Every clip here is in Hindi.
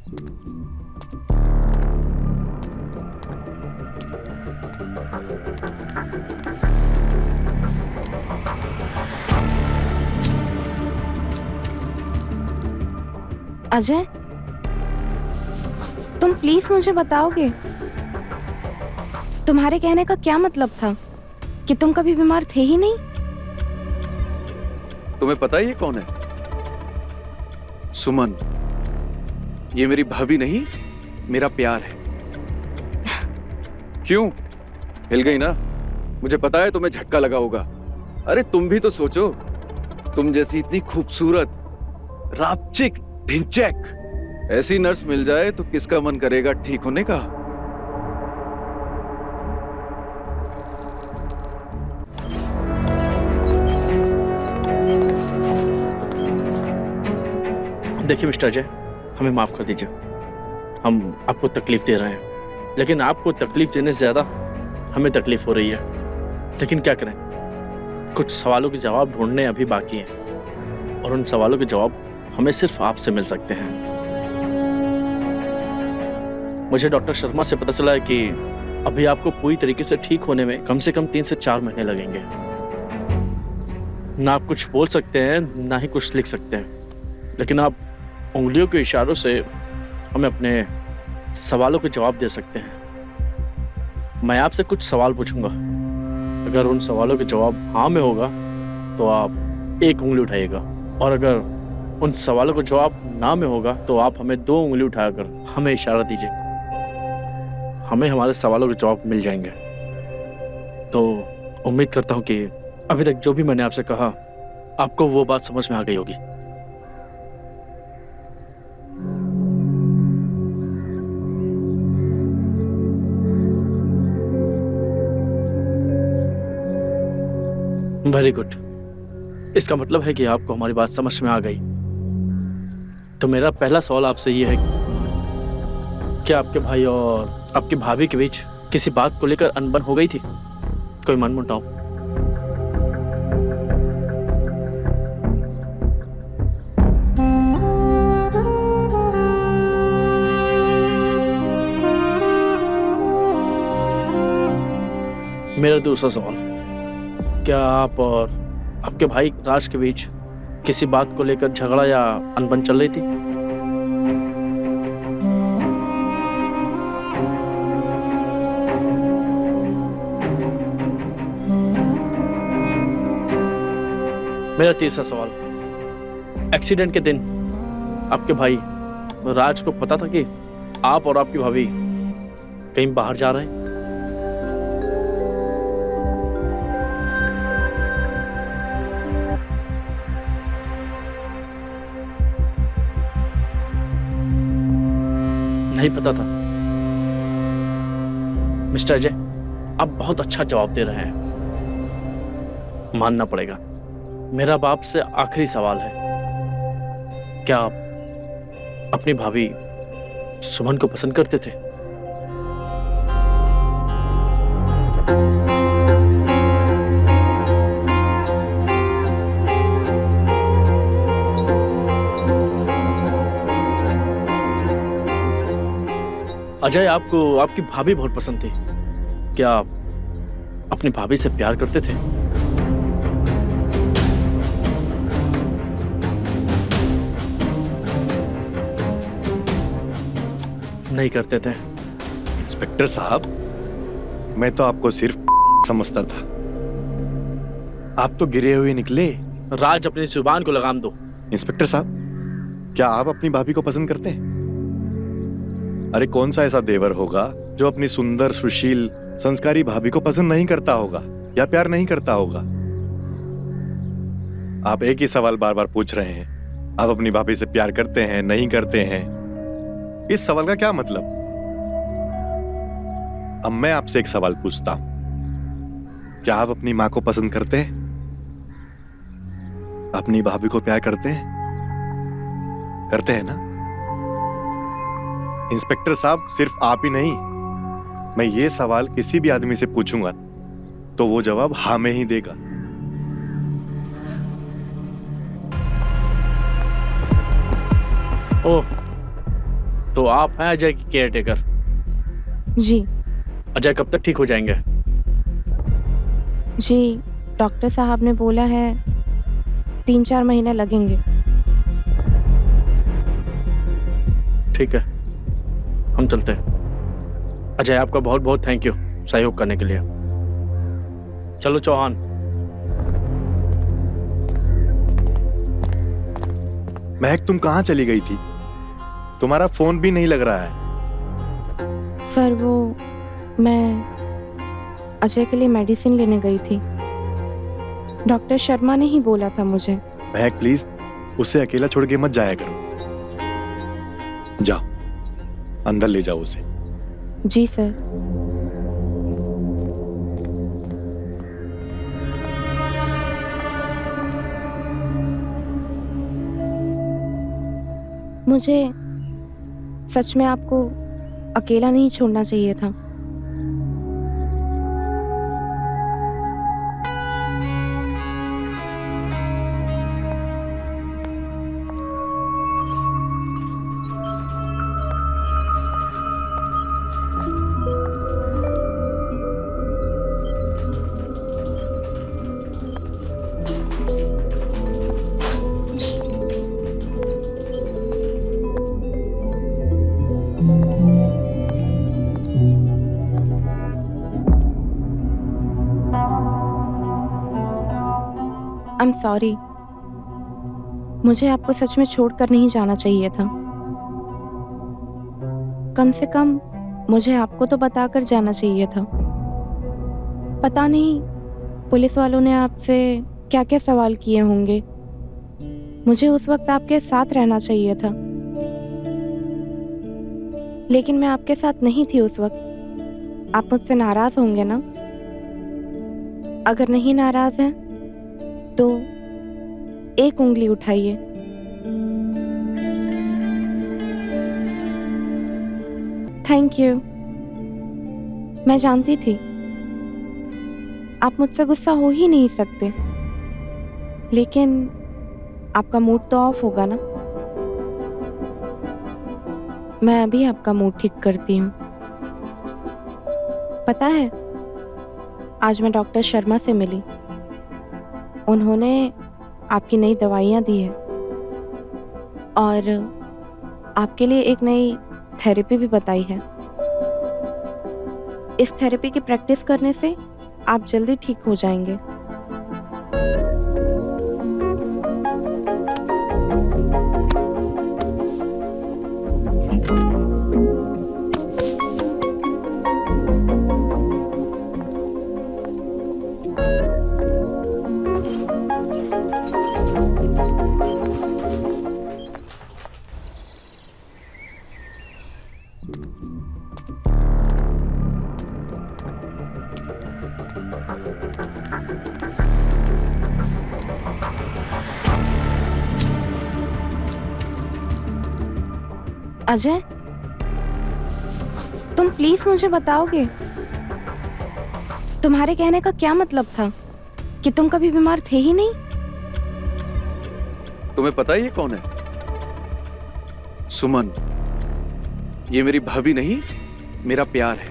अजय, तुम प्लीज मुझे बताओगे तुम्हारे कहने का क्या मतलब था कि तुम कभी बीमार थे ही नहीं? तुम्हें पता है ये कौन है? सुमन। ये मेरी भाभी नहीं, मेरा प्यार है। क्यों हिल गई ना? मुझे पता है तुम्हें झटका लगा होगा। अरे तुम भी तो सोचो, तुम जैसी इतनी खूबसूरत, रापचिक, ढिंचैक ऐसी नर्स मिल जाए तो किसका मन करेगा ठीक होने का? देखिए मिस्टर अजय, हमें माफ कर दीजिए, हम आपको तकलीफ दे रहे हैं, लेकिन आपको तकलीफ देने से ज्यादा हमें तकलीफ हो रही है। लेकिन क्या करें, कुछ सवालों के जवाब ढूंढने अभी बाकी हैं और उन सवालों के जवाब हमें सिर्फ आपसे मिल सकते हैं। मुझे डॉक्टर शर्मा से पता चला है कि अभी आपको पूरी तरीके से ठीक होने में कम से कम 3 से 4 महीने लगेंगे। ना आप कुछ बोल सकते हैं, ना ही कुछ लिख सकते हैं, लेकिन आप उंगलियों के इशारों से हमें अपने सवालों के जवाब दे सकते हैं। मैं आपसे कुछ सवाल पूछूंगा, अगर उन सवालों के जवाब हाँ में होगा तो आप 1 उंगली उठाइएगा, और अगर उन सवालों का जवाब ना में होगा तो आप हमें 2 उंगली उठाकर हमें इशारा दीजिए। हमें हमारे सवालों के जवाब मिल जाएंगे। तो उम्मीद करता हूँ कि अभी तक जो भी मैंने आपसे कहा आपको वो बात समझ में आ गई होगी। वेरी गुड, इसका मतलब है कि आपको हमारी बात समझ में आ गई। तो मेरा पहला सवाल आपसे ये है, क्या आपके भाई और आपकी भाभी के बीच किसी बात को लेकर अनबन हो गई थी? कोई मनमुटाव? मेरा दूसरा सवाल, क्या आप और आपके भाई राज के बीच किसी बात को लेकर झगड़ा या अनबन चल रही थी? मेरा तीसरा सवाल, एक्सीडेंट के दिन आपके भाई राज को पता था कि आप और आपकी भाभी कहीं बाहर जा रहे हैं? नहीं पता था। मिस्टर अजय, आप बहुत अच्छा जवाब दे रहे हैं, मानना पड़ेगा। मेरा अब आपसे आखिरी सवाल है, क्या आप अपनी भाभी सुमन को पसंद करते थे? अजय, आपको आपकी भाभी बहुत पसंद थी, क्या आप अपनी भाभी से प्यार करते थे? नहीं करते थे। इंस्पेक्टर साहब, मैं तो आपको सिर्फ समझता था, आप तो गिरे हुए निकले। राज, अपनी जुबान को लगाम दो। इंस्पेक्टर साहब, क्या आप अपनी भाभी को पसंद करते हैं? अरे कौन सा ऐसा देवर होगा जो अपनी सुंदर, सुशील, संस्कारी भाभी को पसंद नहीं करता होगा या प्यार नहीं करता होगा? आप एक ही सवाल बार बार पूछ रहे हैं, आप अपनी भाभी से प्यार करते हैं, नहीं करते हैं? इस सवाल का क्या मतलब? अब मैं आपसे एक सवाल पूछता हूं, क्या आप अपनी मां को पसंद करते हैं? अपनी भाभी को प्यार करते हैं? करते हैं ना? इंस्पेक्टर साहब, सिर्फ आप ही नहीं, मैं ये सवाल किसी भी आदमी से पूछूंगा तो वो जवाब हाँ में ही देगा। ओह, तो आप हैं अजय की केयर टेकर। जी अजय कब तक ठीक हो जाएंगे? जी, डॉक्टर साहब ने बोला है 3-4 महीने लगेंगे। ठीक है, हम चलते हैं। अजय, आपका बहुत बहुत थैंक यू सहयोग करने के लिए। चलो चौहान। महक, तुम कहाँ चली गई थी? तुम्हारा फोन भी नहीं लग रहा है। सर वो मैं अजय के लिए मेडिसिन लेने गई थी। डॉक्टर शर्मा ने ही बोला था मुझे। महक प्लीज, उसे अकेला छोड़ के मत जाया करो। जाओ, अंदर ले जाओ उसे। जी सर। मुझे सच में आपको अकेला नहीं छोड़ना चाहिए था। I am sorry. मुझे आपको सच में छोड़कर नहीं जाना चाहिए था। कम से कम मुझे आपको तो बताकर जाना चाहिए था। पता नहीं पुलिस वालों ने आपसे क्या क्या सवाल किए होंगे। मुझे उस वक्त आपके साथ रहना चाहिए था, लेकिन मैं आपके साथ नहीं थी उस वक्त। आप मुझसे नाराज होंगे ना? अगर नहीं नाराज हैं तो एक उंगली उठाइए। Thank you. मैं जानती थी आप मुझसे गुस्सा हो ही नहीं सकते, लेकिन आपका मूड तो ऑफ होगा ना। मैं अभी आपका मूड ठीक करती हूँ। पता है, आज मैं डॉक्टर शर्मा से मिली। उन्होंने आपकी नई दवाइयाँ दी है और आपके लिए एक नई थेरेपी भी बताई है। इस थेरेपी की प्रैक्टिस करने से आप जल्दी ठीक हो जाएंगे। अजय, तुम प्लीज मुझे बताओगे तुम्हारे कहने का क्या मतलब था कि तुम कभी बीमार थे ही नहीं? तुम्हें पता है ये कौन है? सुमन। ये मेरी भाभी नहीं, मेरा प्यार है।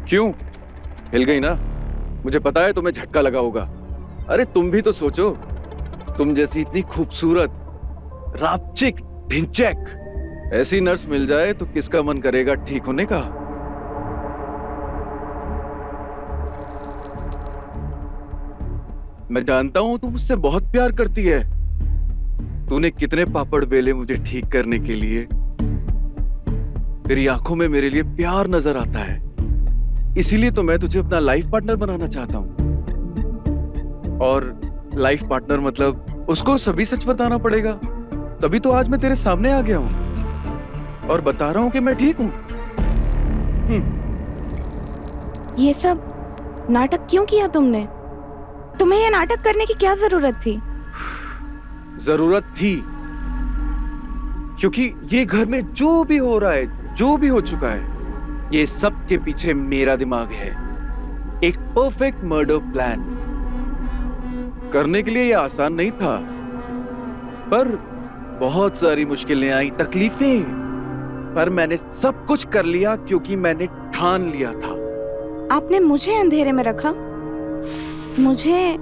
क्यों हिल गई ना? मुझे पता है तुम्हें झटका लगा होगा। अरे तुम भी तो सोचो, तुम जैसी इतनी खूबसूरत, रापचिक, ढिंचैक ऐसी नर्स मिल जाए तो किसका मन करेगा ठीक होने का? मैं जानता हूं तू मुझसे बहुत प्यार करती है। तूने कितने पापड़ बेले मुझे ठीक करने के लिए। तेरी आंखों में मेरे लिए प्यार नजर आता है, इसीलिए तो मैं तुझे अपना लाइफ पार्टनर बनाना चाहता हूं। और लाइफ पार्टनर मतलब उसको सभी सच बताना पड़ेगा, तभी तो आज मैं तेरे सामने आ गया हूं और बता रहा हूं कि मैं ठीक हूं। ये सब नाटक क्यों किया तुमने? तुम्हें ये नाटक करने की क्या जरूरत थी? जरूरत थी क्योंकि ये घर में जो भी हो रहा है, जो भी हो चुका है, ये सब के पीछे मेरा दिमाग है। एक परफेक्ट मर्डर प्लान। करने के लिए ये आसान नहीं था, पर बहुत सारी मुश्किलें आई, तकलीफें, पर मैंने सब कुछ कर लिया क्योंकि मैंने ठान लिया था। आपने मुझे अंधेरे में रखा। मुझे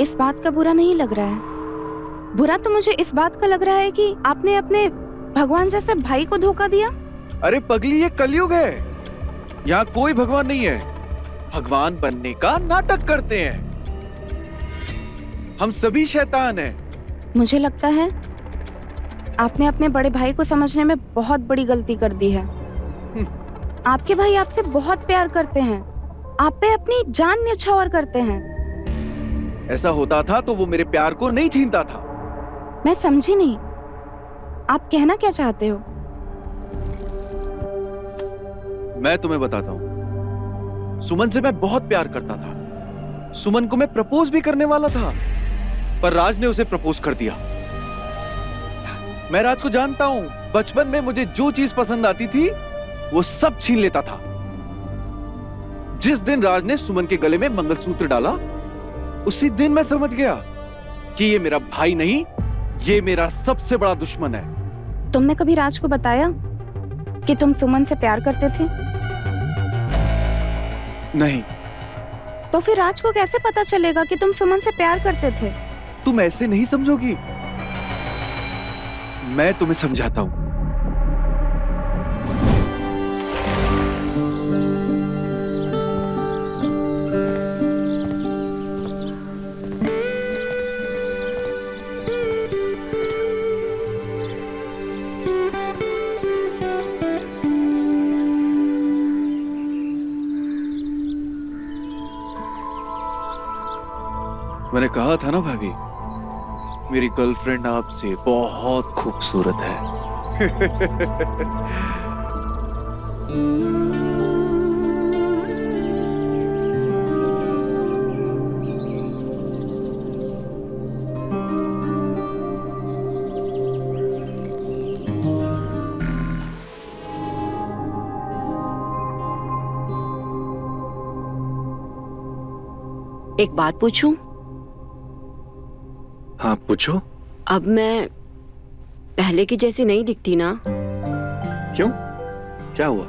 इस बात का बुरा नहीं लग रहा है। बुरा तो मुझे इस बात का लग रहा है कि आपने अपने भगवान जैसे भाई को धोखा दिया। अरे पगली, ये कलयुग है, यहाँ कोई भगवान नहीं है। भगवान बनने का नाटक करते हैं, हम सभी शैतान हैं। मुझे लगता है आपने अपने बड़े भाई को समझने में बहुत बड़ी गलती कर दी है। आपके भाई आपसे बहुत प्यार करते हैं, आप पे अपनी जान न्यौछावर करते हैं। ऐसा होता था तो वो मेरे प्यार को नहीं छीनता था। मैं समझी नहीं, आप कहना क्या चाहते हो? मैं तुम्हें बताता हूं, सुमन से मैं बहुत प्यार करता था। सुमन को मैं प्रपोज भी करने वाला था, पर राज ने उसे प्रपोज कर दिया। मैं राज को जानता हूं, बचपन में मुझे जो चीज पसंद आती थी वो सब छीन लेता था। जिस दिन राज ने सुमन के गले में मंगलसूत्र डाला, उसी दिन मैं समझ गया कि ये मेरा भाई नहीं, ये मेरा सबसे बड़ा दुश्मन है। तुमने कभी राज को बताया कि तुम सुमन से प्यार करते थे? नहीं। तो फिर राज को कैसे पता चलेगा कि तुम सुमन से प्यार करते थे? तुम ऐसे नहीं समझोगी, मैं तुम्हें समझाता हूं। मैंने कहा था ना भाभी, मेरी गर्लफ्रेंड आपसे बहुत खूबसूरत है। एक बात पूछूं? हाँ पूछो। अब मैं पहले की जैसी नहीं दिखती ना? क्यों, क्या हुआ?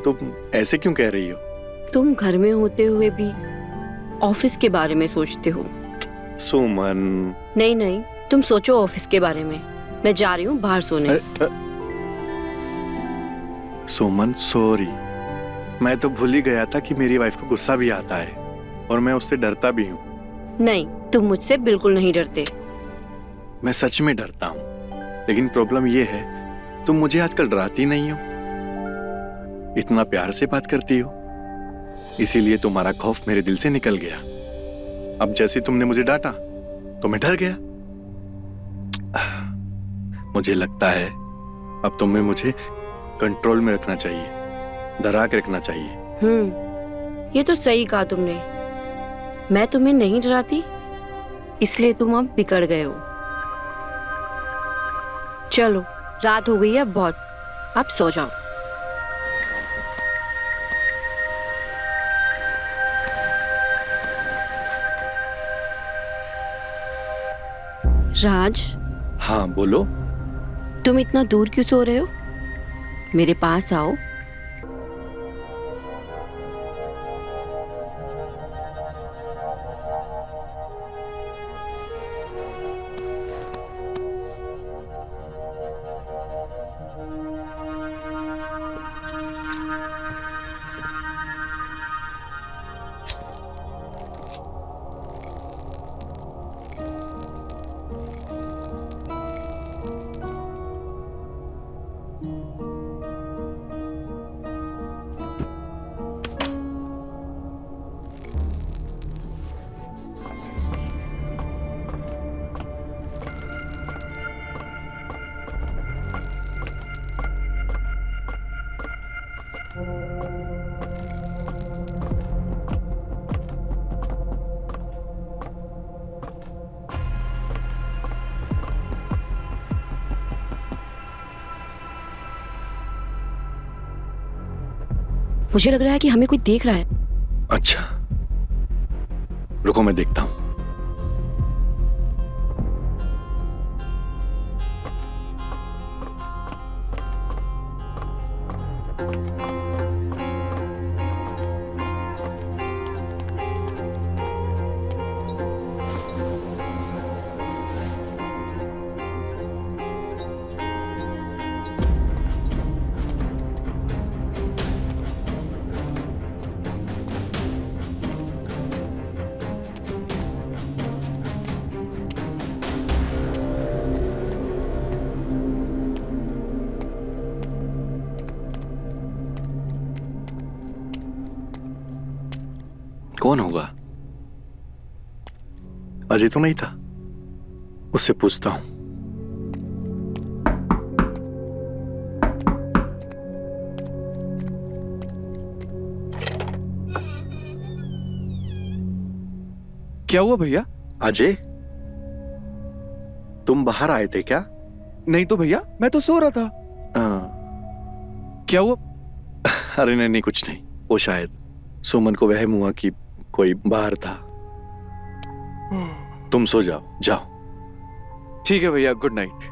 तुम ऐसे क्यों कह रही हो? तुम घर में होते हुए भी ऑफिस के बारे में सोचते हो। सुमन। नहीं नहीं, तुम सोचो ऑफिस के बारे में। मैं जा रही हूँ बाहर सोने। सुमन सॉरी, मैं तो भूल ही गया था कि मेरी वाइफ को गुस्सा भी आता है और मैं उससे डरता भी हूँ। नहीं, तुम मुझसे बिल्कुल नहीं डरते। मैं सच में डरता हूँ, लेकिन प्रॉब्लम ये है तुम मुझे आजकल डराती नहीं हो, इतना प्यार से बात करती हो, इसीलिए तुम्हारा खौफ मेरे दिल से निकल गया। अब जैसे तुमने मुझे डांटा तो मैं डर गया। मुझे लगता है अब तुम्हें मुझे कंट्रोल में रखना चाहिए, डरा के रखना चाहिए। ये तो सही कहा तुमने। मैं तुम्हें नहीं डराती, इसलिए तुम अब बिगड़ गए हो। चलो, रात हो गई है बहुत, अब सो जाओ। राज। हाँ बोलो। तुम इतना दूर क्यों सो रहे हो? मेरे पास आओ। मुझे लग रहा है कि हमें कोई देख रहा है। अच्छा, रुको मैं देखता हूं। कौन होगा? अजय तो नहीं था, उससे पूछता हूं। क्या हुआ भैया? अजय, तुम बाहर आए थे क्या? नहीं तो भैया, मैं तो सो रहा था। क्या हुआ? अरे नहीं नहीं, कुछ नहीं। वो शायद सुमन को वहम हुआ कि कोई बाहर था। तुम सो जाओ, जाओ। ठीक है भैया, गुड नाइट।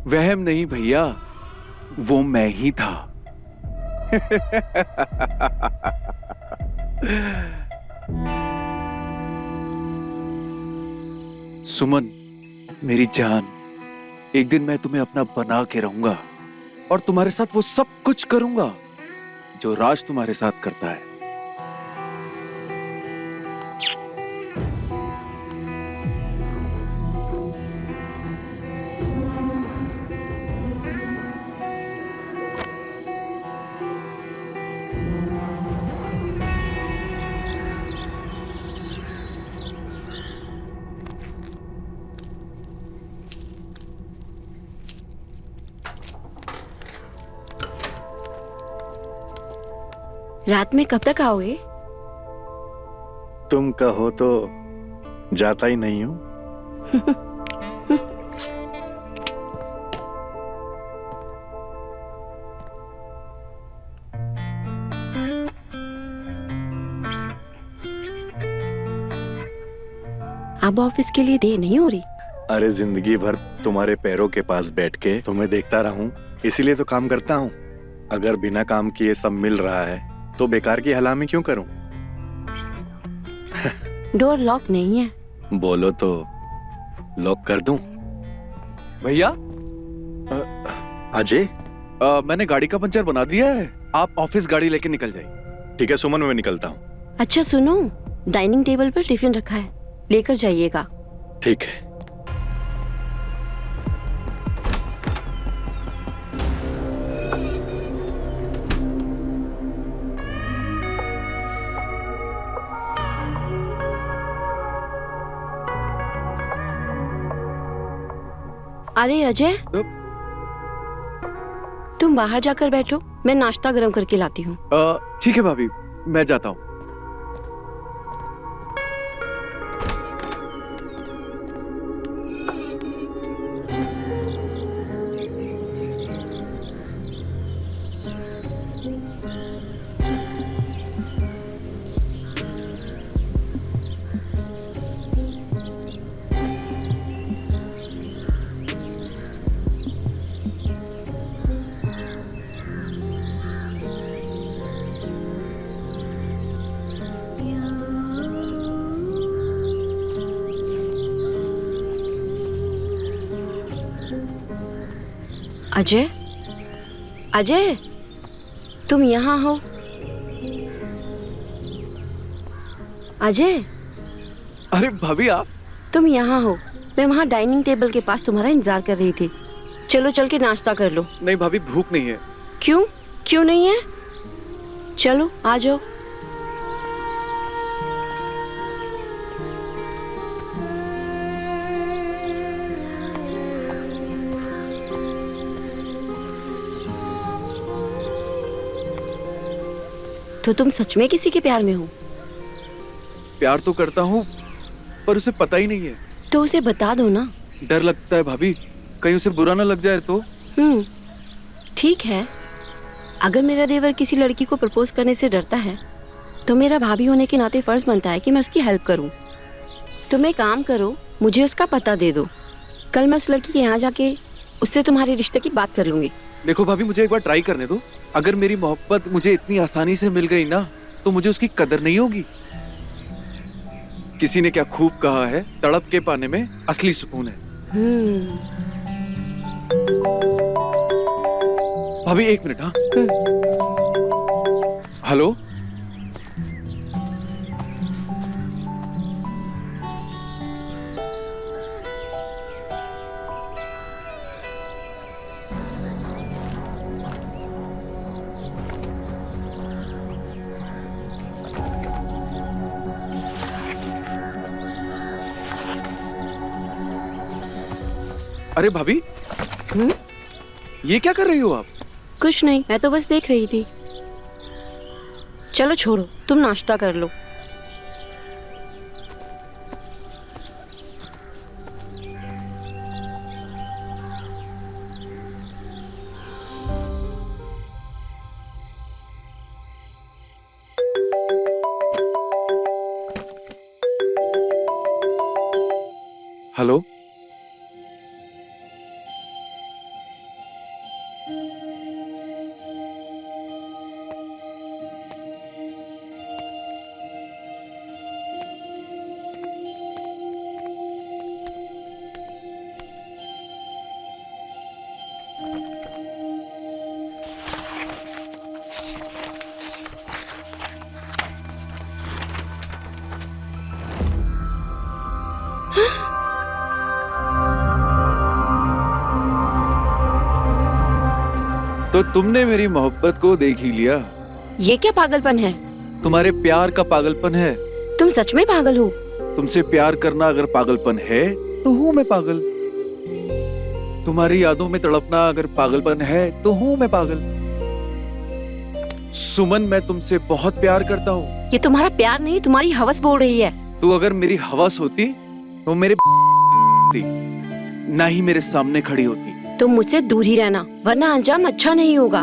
वहम नहीं भैया, वो मैं ही था। सुमन, मेरी जान, एक दिन मैं तुम्हें अपना बना के रहूंगा और तुम्हारे साथ वो सब कुछ करूंगा जो राज तुम्हारे साथ करता है। रात में कब तक आओगे? तुम कहो तो जाता ही नहीं हूं। अब ऑफिस के लिए देर नहीं हो रही? अरे जिंदगी भर तुम्हारे पैरों के पास बैठ के तुम्हें देखता रहूं, इसीलिए तो काम करता हूं। अगर बिना काम किए सब मिल रहा है तो बेकार की हलामी क्यों करूं? डोर लॉक नहीं है। बोलो तो लॉक कर दूं? भैया, अजय, मैंने गाड़ी का पंचर बना दिया है, आप ऑफिस गाड़ी लेके निकल जाइए। ठीक है सुमन, मैं निकलता हूं। अच्छा सुनो, डाइनिंग टेबल पर टिफिन रखा है, लेकर जाइएगा। ठीक है। अरे अजय, तुम बाहर जाकर बैठो, मैं नाश्ता गरम करके लाती हूँ। ठीक है भाभी, मैं जाता हूँ। अजय, अजय, तुम यहाँ हो? अजय, अरे भाभी, आप? तुम यहाँ हो? मैं वहाँ डाइनिंग टेबल के पास तुम्हारा इंतजार कर रही थी। चलो चल के नाश्ता कर लो। नहीं भाभी, भूख नहीं है। क्यों? क्यों नहीं है? चलो आ जाओ। तो तुम सच में किसी के प्यार में हो? प्यार तो करता हूँ, पर उसे पता ही नहीं है। तो उसे बता दो ना। डर लगता है भाभी, कहीं उसे बुरा ना लग जाए तो। ठीक है, अगर मेरा देवर किसी लड़की को प्रपोज करने से डरता है तो मेरा भाभी होने के नाते फर्ज बनता है कि मैं उसकी हेल्प करूं। तुम एक काम करो, मुझे उसका पता दे दो। कल मैं उस लड़की के यहाँ जाके उससे तुम्हारे रिश्ते की बात कर लूंगी। देखो भाभी, मुझे एक बार ट्राई करने दो। अगर मेरी मोहब्बत मुझे इतनी आसानी से मिल गई ना, तो मुझे उसकी कदर नहीं होगी। किसी ने क्या खूब कहा है, तड़प के पाने में असली सुकून है। भाभी 1 मिनट। हाँ, हेलो। अरे भाभी, ये क्या कर रही हो आप? कुछ नहीं, मैं तो बस देख रही थी। चलो छोड़ो, तुम नाश्ता कर लो। हेलो। तो तुमने मेरी मोहब्बत को देख ही लिया। ये क्या पागलपन है? तुम्हारे प्यार का पागलपन है। तुम सच में पागल हो? तुमसे प्यार करना अगर पागलपन है तो हूं मैं पागल। तुम्हारी यादों में तड़पना अगर पागलपन है तो हूं मैं पागल। सुमन, मैं तुमसे बहुत प्यार करता हूँ। ये तुम्हारा प्यार नहीं, तुम्हारी हवस बोल रही है। तू अगर मेरी हवस होती तो मेरे होती, ना ही मेरे सामने खड़ी होती। तुम मुझसे दूर ही रहना, वरना अंजाम अच्छा नहीं होगा।